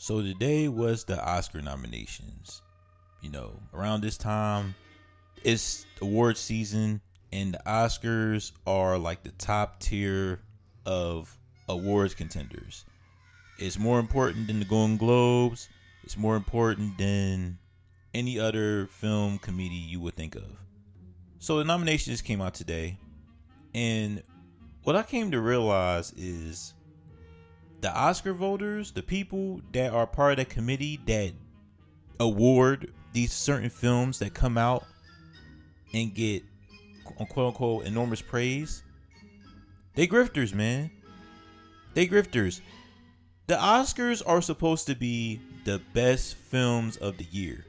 So today was the Oscar nominations. Around this time, it's award season, and the Oscars are like the top tier of awards contenders. It's more important than the Golden Globes. It's more important than any other film committee you would think of. So the nominations came out today, and what I came to realize is the Oscar voters, the people that are part of the committee that award these certain films that come out and get quote unquote enormous praise, they grifters, man. They grifters. The Oscars are supposed to be the best films of the year.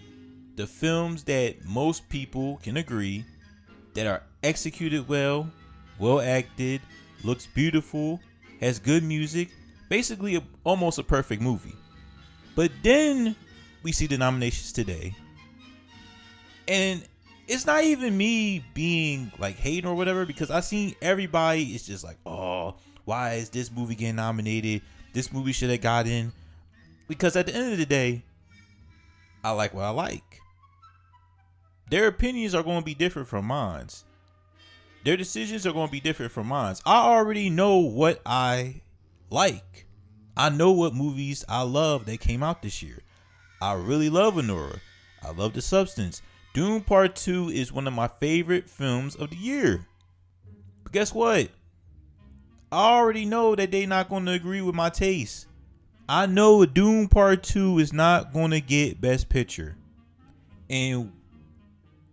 The films that most people can agree that are executed well, well acted, looks beautiful, has good music, basically almost a perfect movie. But then we see the nominations today, and it's not even me being like hating or whatever, because I seen everybody is just like, oh, why is this movie getting nominated? This movie should have got in. Because at the end of the day, I like what I like. Their opinions are going to be different from mine. Their decisions are going to be different from mine. I already know what I like. I know what movies I love that came out this year. I really love Anora. I love The Substance. Dune Part 2 is one of my favorite films of the year. But guess what? I already know that they're not going to agree with my taste. I know Dune Part 2 is not going to get Best Picture. And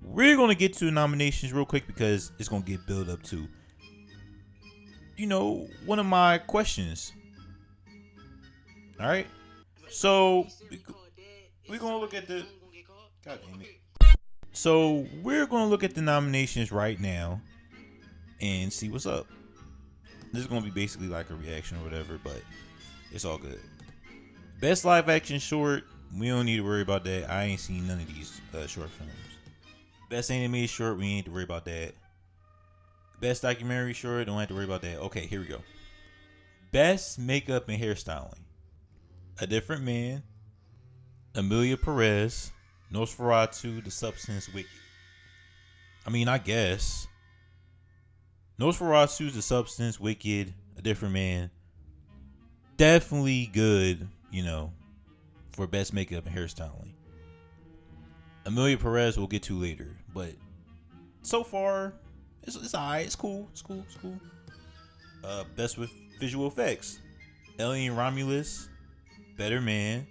we're going to get to the nominations real quick because it's going to get built up to, one of my questions. All right. So we're going to look at the... God damn it. So we're going to look at the nominations right now and see what's up. This is going to be basically like a reaction or whatever, but it's all good. Best live action short, we don't need to worry about that. I ain't seen none of these short films. Best animated short, we ain't need to worry about that. Best documentary short, don't have to worry about that. Okay, here we go. Best makeup and hairstyling. A Different Man, Emilia Perez, Nosferatu, The Substance, Wicked. I guess. Nosferatu's The Substance, Wicked, A Different Man. Definitely good, for best makeup and hairstyling. Emilia Perez we'll get to later, but so far it's alright. It's cool. Best with visual effects: Alien Romulus, Better Man,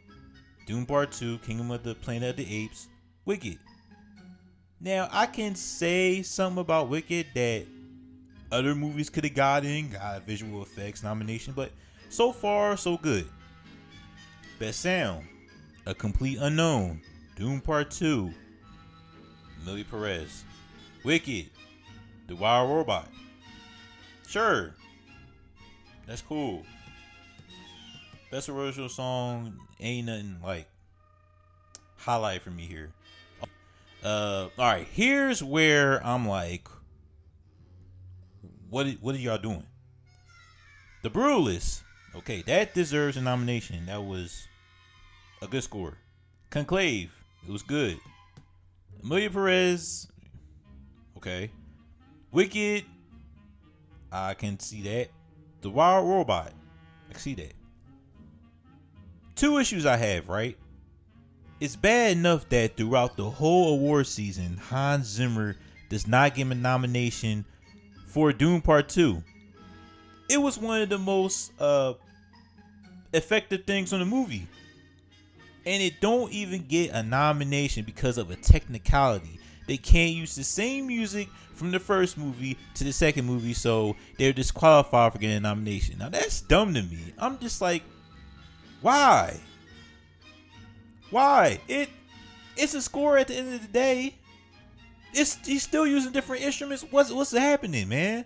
Dune Part 2, Kingdom of the Planet of the Apes, Wicked. Now I can say something about Wicked that other movies could have got a visual effects nomination, but so far so good. Best sound: A Complete Unknown, Dune Part 2, Emilia Perez. Wicked, The Wild Robot. Sure, that's cool. Best original song, ain't nothing like highlight for me here. Alright, here's where I'm like, what are y'all doing? The Brutalist, okay, that deserves a nomination. That was a good score. Conclave, it was good. Emilia Perez, okay. Wicked, I can see that. The Wild Robot, I can see that. Two issues I have, right? It's bad enough that throughout the whole award season, Hans Zimmer does not give him a nomination for Dune Part 2. It was one of the most effective things on the movie. And it don't even get a nomination because of a technicality. They can't use the same music from the first movie to the second movie, so they're disqualified for getting a nomination. Now that's dumb to me. I'm just like, why? It's a score at the end of the day. He's still using different instruments. What's happening, man?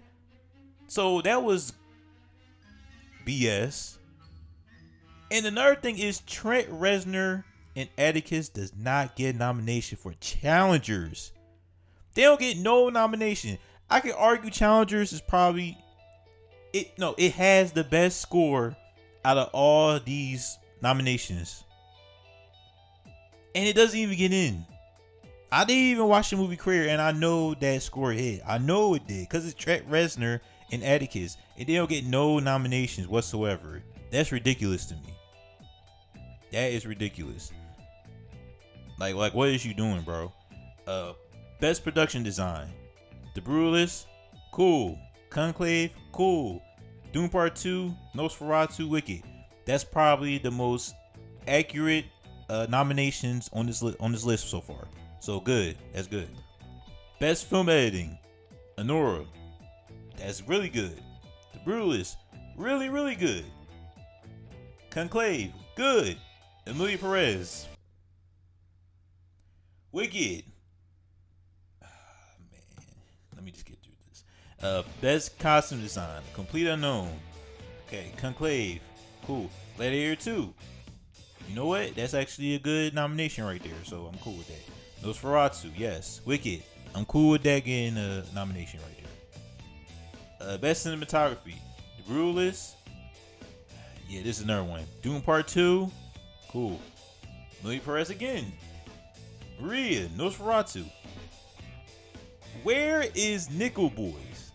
So that was BS. And another thing is Trent Reznor and Atticus does not get a nomination for Challengers. They don't get no nomination. I can argue Challengers is probably it has the best score out of all these nominations. and it doesn't even get in. I didn't even watch the movie Queer, and I know that score hit. I know it did because it's Trent Reznor and Atticus, and they don't get no nominations whatsoever. That's ridiculous to me. That is ridiculous. Like what is you doing, bro? Best production design: The Brutalist, cool. Conclave, cool. Dune Part 2, Nosferatu, Wicked. That's probably the most accurate nominations on this list so far. So good. That's good. Best film editing: Anora. That's really good. The Brutalist, really, really good. Conclave, good. Emilia Perez. Wicked. Man, let me just get through this. Best costume design: Complete Unknown. Okay, Conclave, cool. Gladiator 2. You know what? That's actually a good nomination right there, so I'm cool with that. Nosferatu, yes. Wicked, I'm cool with that getting a nomination right there. Best cinematography: The Brutalist. Yeah, this is another one. Dune Part 2, cool. Emilia Perez again. Maria, Nosferatu. Where is Nickel Boys?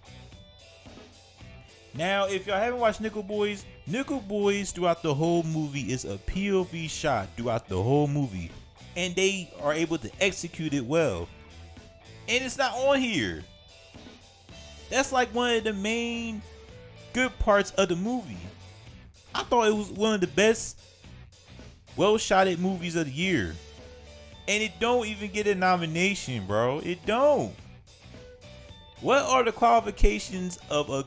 Now, if y'all haven't watched Nickel Boys throughout the whole movie is a POV shot throughout the whole movie. And they are able to execute it well. And it's not on here. That's like one of the main good parts of the movie. I thought it was one of the best well-shotted movies of the year. And it don't even get a nomination, bro. It don't. What are the qualifications of a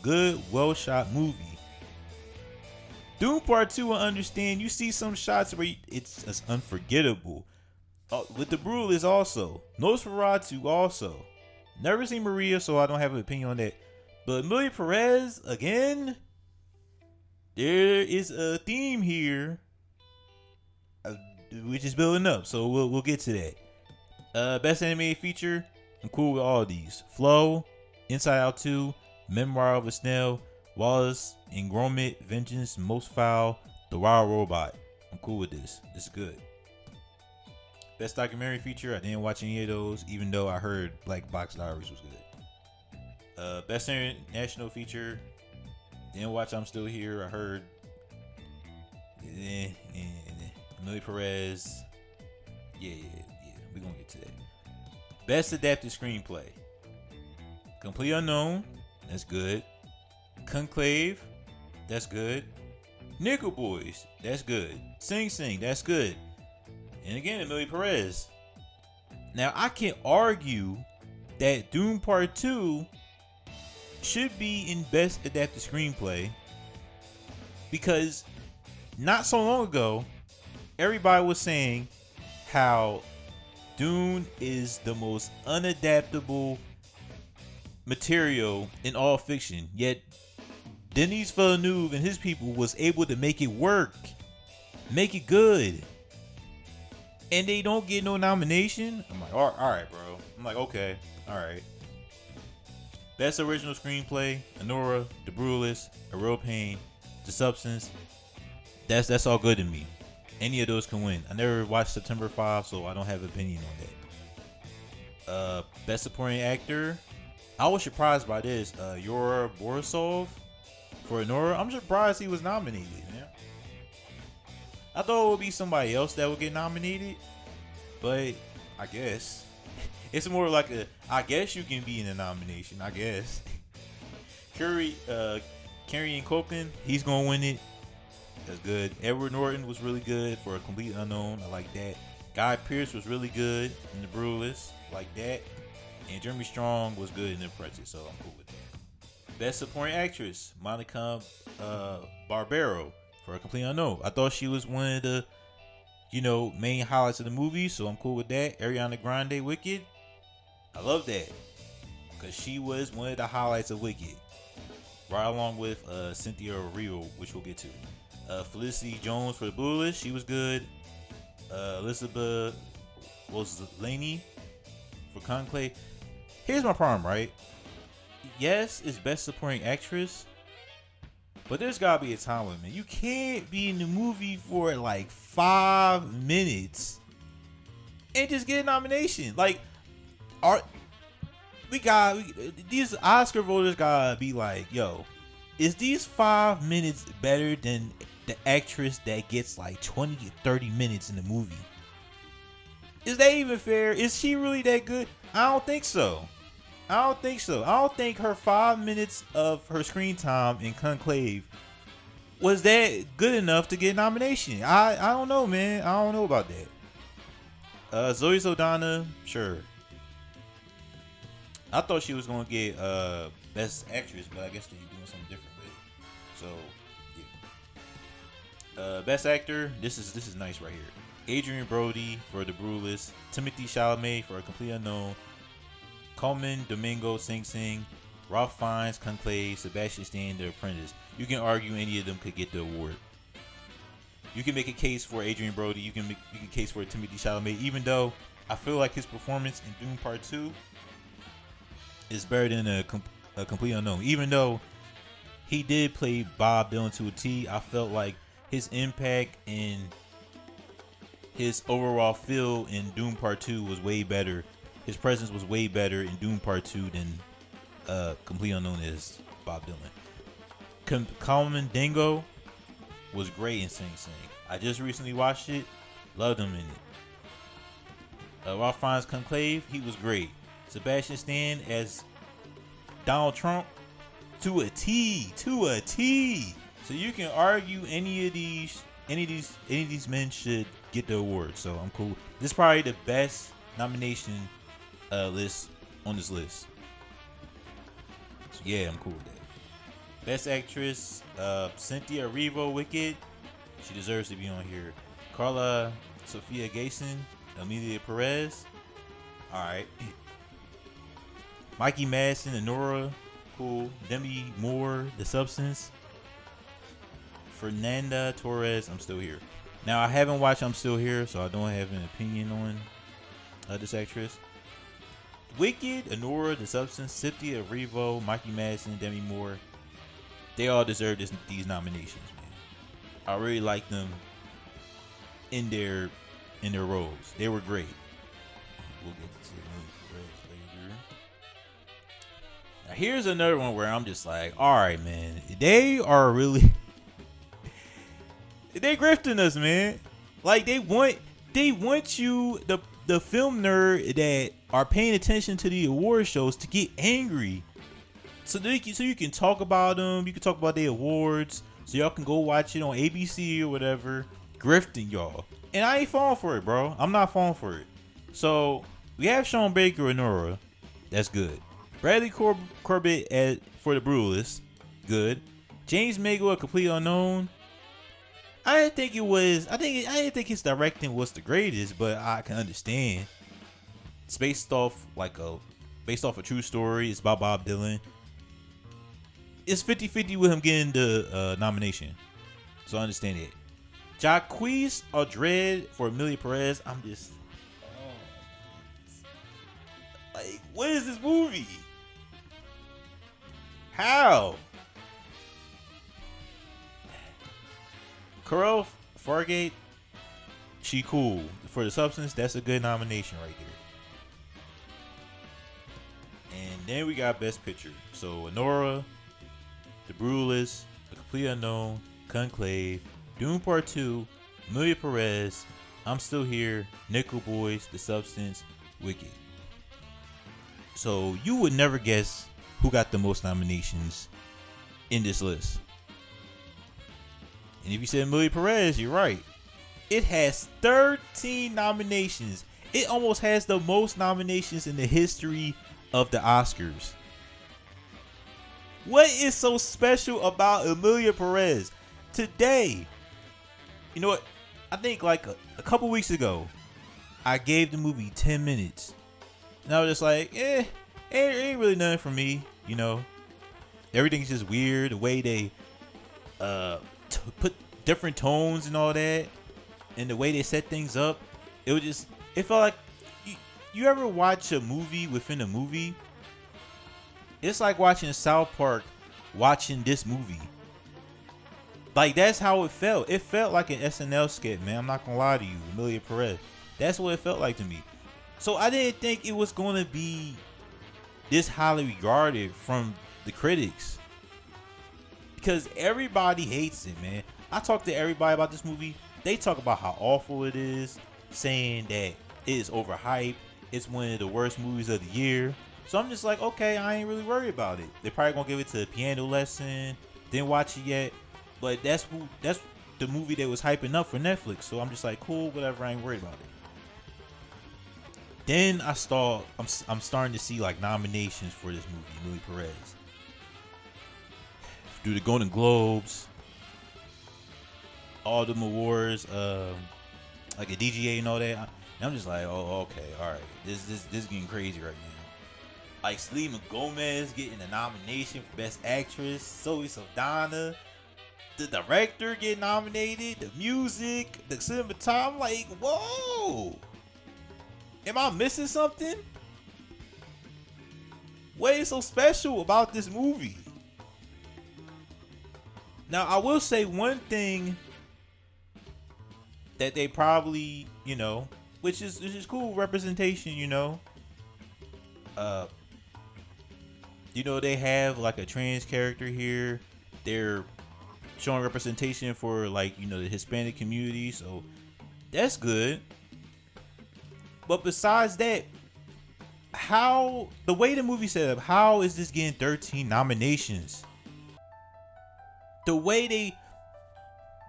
good well-shot movie? Dune Part 2, I understand. You see some shots where it's just unforgettable. With The Brutalist also. Nosferatu also. Never seen Maria, so I don't have an opinion on that. But Emilia Perez, again, there is a theme here, which is building up. So we'll get to that. Best animated feature, I'm cool with all of these. Flow, Inside Out 2, Memoir of a Snail, Wallace and Gromit, Vengeance, Most Foul, The Wild Robot. I'm cool with this. This is good. Best documentary feature, I didn't watch any of those, even though I heard Black Box Diaries was good. Best international feature, didn't watch I'm Still Here. I heard Emilia Perez. Yeah, we're gonna get to that. Best adapted screenplay, Complete Unknown, that's good. Conclave, that's good. Nickel Boys, that's good. Sing Sing, that's good. And again, Emilia Perez. Now, I can argue that Dune Part 2 should be in Best Adapted Screenplay because not so long ago, everybody was saying how Dune is the most unadaptable material in all fiction, yet Denis Villeneuve and his people was able to make it work, make it good, and they don't get no nomination. I'm like, all right, bro. I'm like, okay, all right. Best original screenplay: Anora, The Brutalist, A Real Pain, The Substance. That's all good to me. Any of those can win. I never watched September 5, so I don't have an opinion on that. Best supporting actor, I was surprised by this. Yura Borisov for Anora. I'm surprised he was nominated, man. I thought it would be somebody else that would get nominated, but I guess it's more like I guess you can be in a nomination. I guess. Carrie Culkin, he's gonna win it. That's good. Edward Norton was really good for A Complete Unknown. I like that. Guy Pearce was really good in The Brutalist. Like that. And Jeremy Strong was good in The Apprentice, so I'm cool with that. Best Supporting Actress, Monica Barbaro for A Complete Unknown. I thought she was one of the, main highlights of the movie, so I'm cool with that. Ariana Grande, Wicked. I love that because she was one of the highlights of Wicked, right along with Cynthia Erivo, which we'll get to. Felicity Jones for The Brutalist, she was good. Elizabeth Laney for Conclave. Here's my problem, right? Yes, it's Best Supporting Actress, but there's gotta be a time limit. You can't be in the movie for like 5 minutes. and just get a nomination. Like, are these Oscar voters gotta be like, yo, is these 5 minutes better than the actress that gets like 20 to 30 minutes in the movie? Is that even fair? Is she really that good? I don't think so. I don't think her 5 minutes of her screen time in Conclave was that good enough to get a nomination. I don't know, man. I don't know about that. Zoe Saldana, sure. I thought she was gonna get Best Actress, but I guess they're doing something different with it. So yeah. Best Actor, this is nice right here. Adrian Brody for The Brutalist, Timothy Chalamet for A Complete Unknown, Coleman Domingo Sing Sing, Ralph Fiennes Conclave, Sebastian Stan The Apprentice. You can argue any of them could get the award. You can make a case for Adrian Brody. You can make a case for Timothy Chalamet, even though I feel like his performance in Dune Part 2 is better than a Complete Unknown. Even though he did play Bob Dylan to a T, I felt like his impact and his overall feel in Dune Part 2 was way better. His presence was way better in Dune Part 2 than Complete Unknown is Bob Dylan. Coleman Dingo was great in Sing Sing. I just recently watched it. Loved him in it. Ralph Fiennes Conclave, he was great. Sebastian Stan as Donald Trump, to a T. So you can argue any of these men should get the award. So I'm cool. This is probably the best nomination list on this list. So yeah, I'm cool with that. Best Actress, Cynthia Erivo, Wicked. She deserves to be on here. Carla Sophia Gayson, Amelia Perez. All right. Mikey Madsen, Honora, cool. Demi Moore, The Substance. Fernanda Torres, I'm Still Here. Now, I haven't watched I'm Still Here, so I don't have an opinion on this actress. Wicked, Honora, The Substance, Cynthia Erivo, Mikey Madsen, Demi Moore. They all deserve these nominations, man. I really like them in their roles. They were great. We'll get to later. Now, here's another one where I'm just like, all right, man. They are really they grifting us, man. Like they want you, the film nerd that are paying attention to the award shows, to get angry. So you can talk about them. You can talk about the awards. So y'all can go watch it on ABC or whatever. Grifting y'all. And I ain't falling for it, bro. I'm not falling for it. So we have Sean Baker and Nora. That's good. Bradley Corbett for The Brutalist. Good. James Mangold, A Complete Unknown. I didn't think his directing was the greatest, but I can understand. It's based off a true story. It's about Bob Dylan. It's 50-50 with him getting the nomination. So I understand it. Jacquees Audred for Amelia Perez. I'm just like, what is this movie? How? Carell Fargate, she cool. For The Substance, that's a good nomination right there. And then we got Best Picture. So Honora, The Brutalist, A Complete Unknown, Conclave, Dune Part 2, Amelia Perez, I'm Still Here, Nickel Boys, The Substance, Wicked. So you would never guess who got the most nominations in this list. And if you said Amelia Perez, you're right. It has 13 nominations. It almost has the most nominations in the history of the Oscars. What is so special about Amelia Perez? Today, you know what? I think like a couple weeks ago, I gave the movie 10 minutes. And I was just like, it ain't really nothing for me, you know. Everything's just weird. The way they put different tones and all that, and the way they set things up, it felt like you ever watch a movie within a movie? It's like watching South Park, watching this movie. Like, that's how it felt. It felt like an SNL skit, man. I'm not gonna lie to you, Amelia Perez. That's what it felt like to me. So I didn't think it was going to be this highly regarded from the critics, because everybody hates it, man. I talked to everybody about this movie. They talk about how awful it is, saying that it is overhyped. It's one of the worst movies of the year. So I'm just like, okay, I ain't really worried about it. They're probably gonna give it to a piano lesson. Didn't watch it yet, but that's the movie that was hyping up for Netflix. So I'm just like, cool, whatever. I ain't worried about it. Then I'm starting to see like nominations for this movie, Emilio Perez. Do the Golden Globes, all them awards, like a DGA and all that. And I'm just like, oh, okay, all right. This is getting crazy right now. Like Selena Gomez getting a nomination for Best Actress, Zoe Saldana, the director getting nominated, the music, the cinematography. I'm like, whoa. Am I missing something? What is so special about this movie? Now, I will say one thing that they probably, which is cool representation, they have like a trans character here. They're showing representation for like, the Hispanic community, so that's good. But besides that, the way the movie set up, how is this getting 13 nominations? The way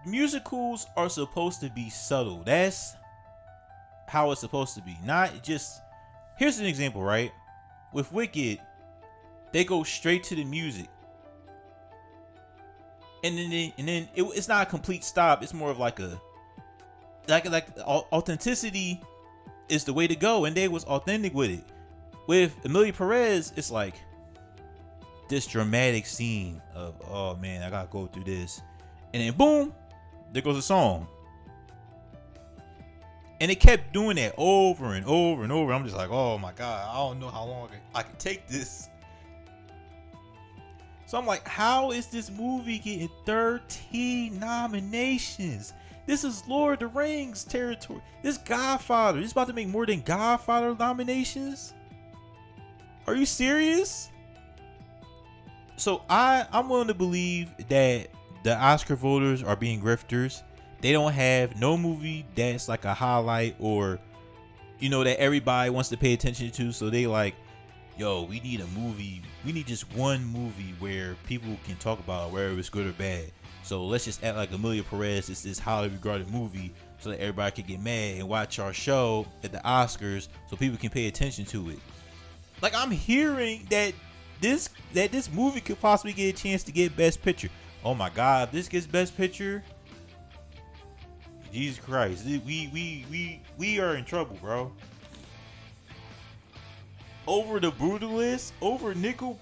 musicals are supposed to be subtle. That's how it's supposed to be. Not just, here's an example, right? With Wicked, they go straight to the music. And then it's not a complete stop. It's more of like authenticity is the way to go, and they was authentic with it. With Emilio Perez, it's like this dramatic scene of, oh man, I gotta go through this, and then boom, there goes a song, and it kept doing that over and over and over. I'm just like, oh my god, I don't know how long I can take this. So I'm like, how is this movie getting 13 nominations? This is Lord of the Rings territory. This Godfather. This is about to make more than Godfather nominations? Are you serious? So I'm willing to believe that the Oscar voters are being grifters. They don't have no movie that's like a highlight or, that everybody wants to pay attention to. So they like, yo, we need a movie. We need just one movie where people can talk about whether it's good or bad. So let's just act like Emilio Perez is this highly regarded movie so that everybody can get mad and watch our show at the Oscars so people can pay attention to it. Like, I'm hearing that this movie could possibly get a chance to get Best Picture. Oh my God, if this gets Best Picture, Jesus Christ, we are in trouble, bro. Over The Brutalist, over Nickel,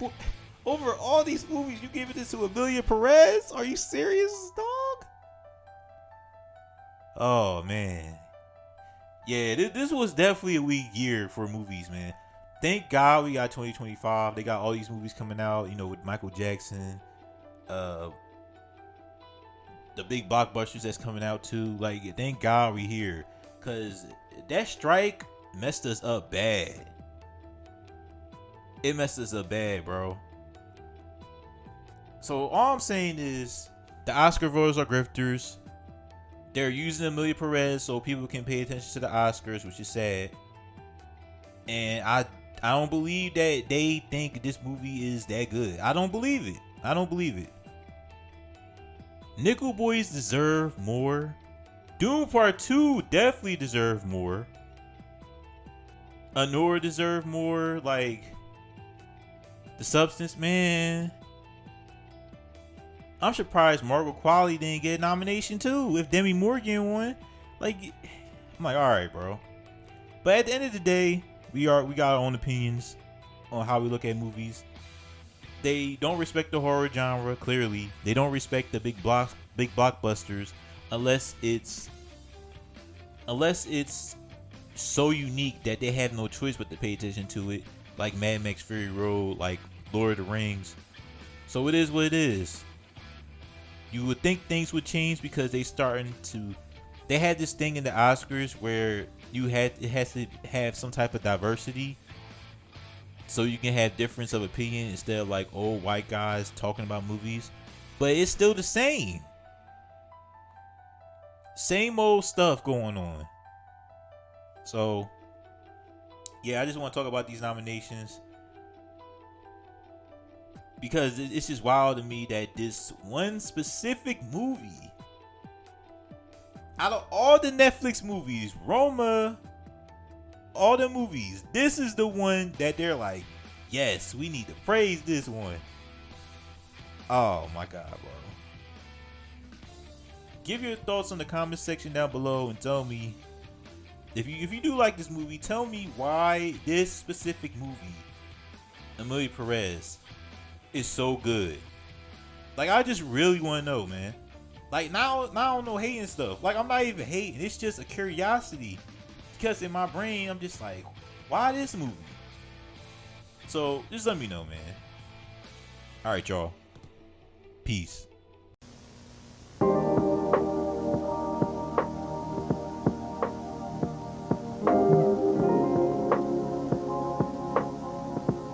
over all these movies, you giving this to Emilio Perez? Are you serious, dog? Oh man, yeah, this was definitely a weak year for movies, man. Thank God we got 2025. They got all these movies coming out, with Michael Jackson, the big blockbusters that's coming out too. Like, thank God we here, cause that strike messed us up bad. It messed us up bad, bro. So all I'm saying is the Oscar voters are grifters. They're using Emilio Perez so people can pay attention to the Oscars, which is sad. And I don't believe that they think this movie is that good. I don't believe it. Nickel Boys deserve more. Dune Part 2 definitely deserve more. Anora deserve more. Like, The Substance, man. I'm surprised Margaret Qualley didn't get a nomination too. If Demi Moore won, like, I'm like, all right, bro. But at the end of the day, we got our own opinions on how we look at movies. They don't respect the horror genre. Clearly, they don't respect the big blockbusters unless it's so unique that they have no choice but to pay attention to it, like Mad Max Fury Road, like Lord of the Rings. So it is what it is. You would think things would change because they starting to they had this thing in the Oscars where it has to have some type of diversity, so you can have difference of opinion instead of like old white guys talking about movies. But it's still the same old stuff going on. So yeah, I just want to talk about these nominations because it's just wild to me that this one specific movie, out of all the Netflix movies, Roma, all the movies, this is the one that they're like, yes, we need to praise this one. Oh my God, bro. Give your thoughts in the comment section down below and tell me if you do like this movie, tell me why this specific movie, Amelia Perez, is so good. Like, I just really want to know, man. Like, now I don't know hating stuff. Like, I'm not even hating. It's just a curiosity. Because in my brain, I'm just like, why this movie? So, just let me know, man. Alright, y'all. Peace.